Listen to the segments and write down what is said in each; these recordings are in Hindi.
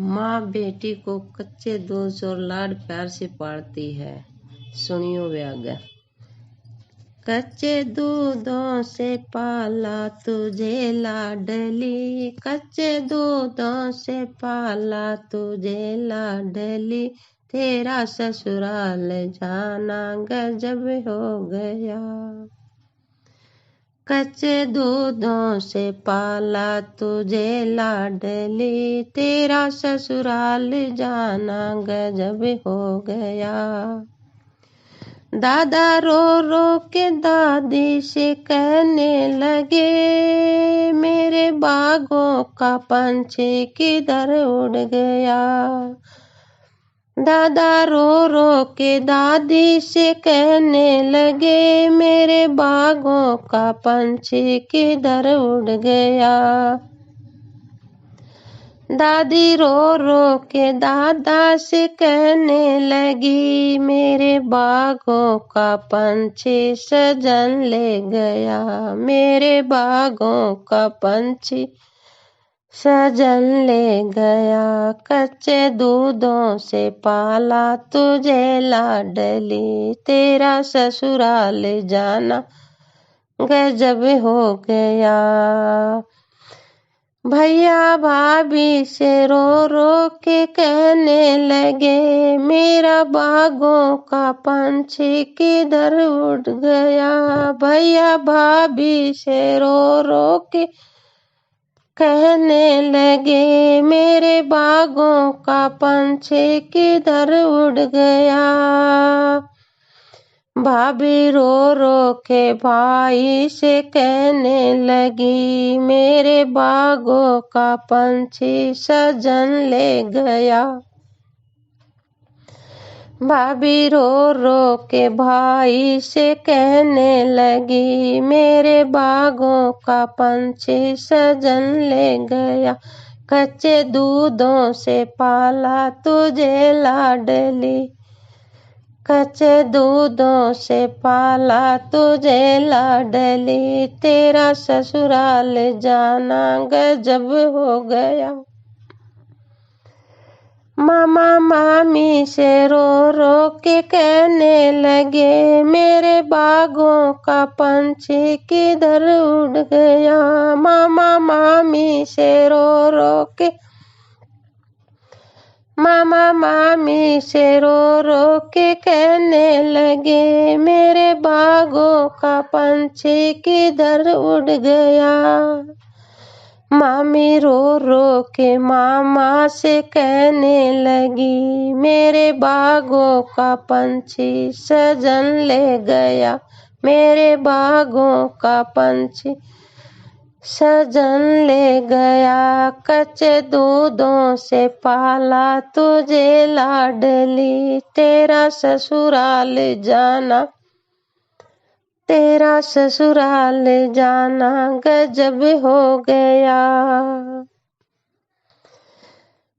माँ बेटी को कच्चे दूध और लाड प्यार से पालती है। सुनियो व्याग। कच्चे दूधों से पाला तुझे लाडली, कच्चे दूधों से पाला तुझे लाडली, तेरा ससुराल जाना गजब हो गया। कच्चे दूधों से पाला तुझे लाडली, तेरा ससुराल जाना गजब हो गया। दादा रो रो के दादी से कहने लगे, मेरे बागों का पंछी किधर उड़ गया। दादा रो रो के दादी से कहने लगे, मेरे बागों का पंछी किधर उड़ गया। दादी रो रो के दादा से कहने लगी, मेरे बागों का पंछी सजन ले गया। मेरे बागों का पंछी सजन ले गया। कच्चे दूधों से पाला तुझे लाडली, तेरा ससुराल जाना गजब हो गया। भैया भाभी से रो रो के कहने लगे, मेरा बागों का पंछी किधर उड़ गया। भैया भाभी से रो रो के कहने लगे, मेरे बागों का पंछी किधर उड़ गया। भाभी रो रो के भाई से कहने लगी, मेरे बागों का पंछी सजन ले गया। भाभी रो रो के भाई से कहने लगी, मेरे बागों का पंछी सजन ले गया। कच्चे दूधों से पाला तुझे लाडली, कच्चे दूधों से पाला तुझे लाडली, तेरा ससुराल जाना गजब हो गया। मामा मामी से रो रो के कहने लगे, मेरे बागों का पंछी किधर उड़ गया। मामा मामी से रो रो के मामा मामी से रो रो के कहने लगे, मेरे बागों का पंछी किधर उड़ गया। मामी रो रो के मामा से कहने लगी, मेरे बागों का पंछी सजन ले गया। मेरे बागों का पंछी सजन ले गया। कच्चे दूधों से पाला तुझे लाडली, तेरा ससुराल जाना, तेरा ससुराल जाना गजब हो गया।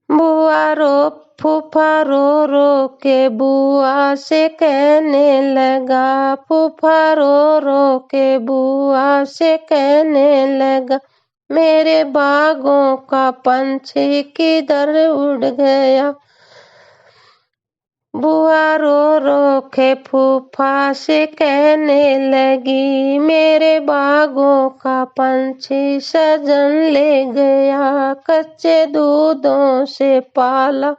बुआ रो फूफा रो रो के बुआ से कहने लगा, फूफा रो रो के बुआ से कहने लगा, मेरे बागों का पंछी किधर उड़ गया। बुआ रो रो के फूफा से कहने लगी, मेरे बागों का पंछी सजन ले गया। कच्चे दूधों से पाला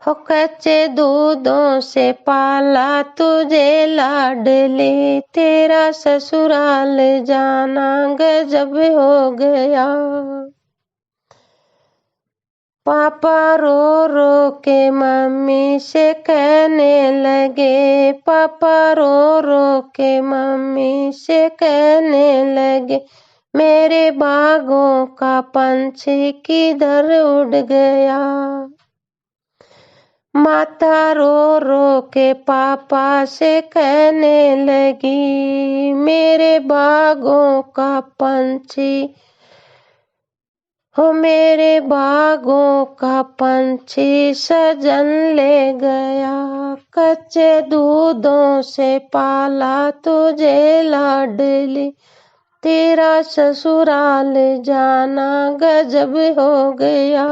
हो, कच्चे दूधों से पाला तुझे लाडली, तेरा ससुराल जाना गजब हो गया। पापा रो रो के मम्मी से कहने लगे, पापा रो रो के मम्मी से कहने लगे, मेरे बागों का पंछी किधर उड़ गया। माता रो रो के पापा से कहने लगी, मेरे बागों का पंछी हो, मेरे बागों का पंछी सजन ले गया। कच्चे दूधों से पाला तुझे लाडली, तेरा ससुराल जाना गजब हो गया।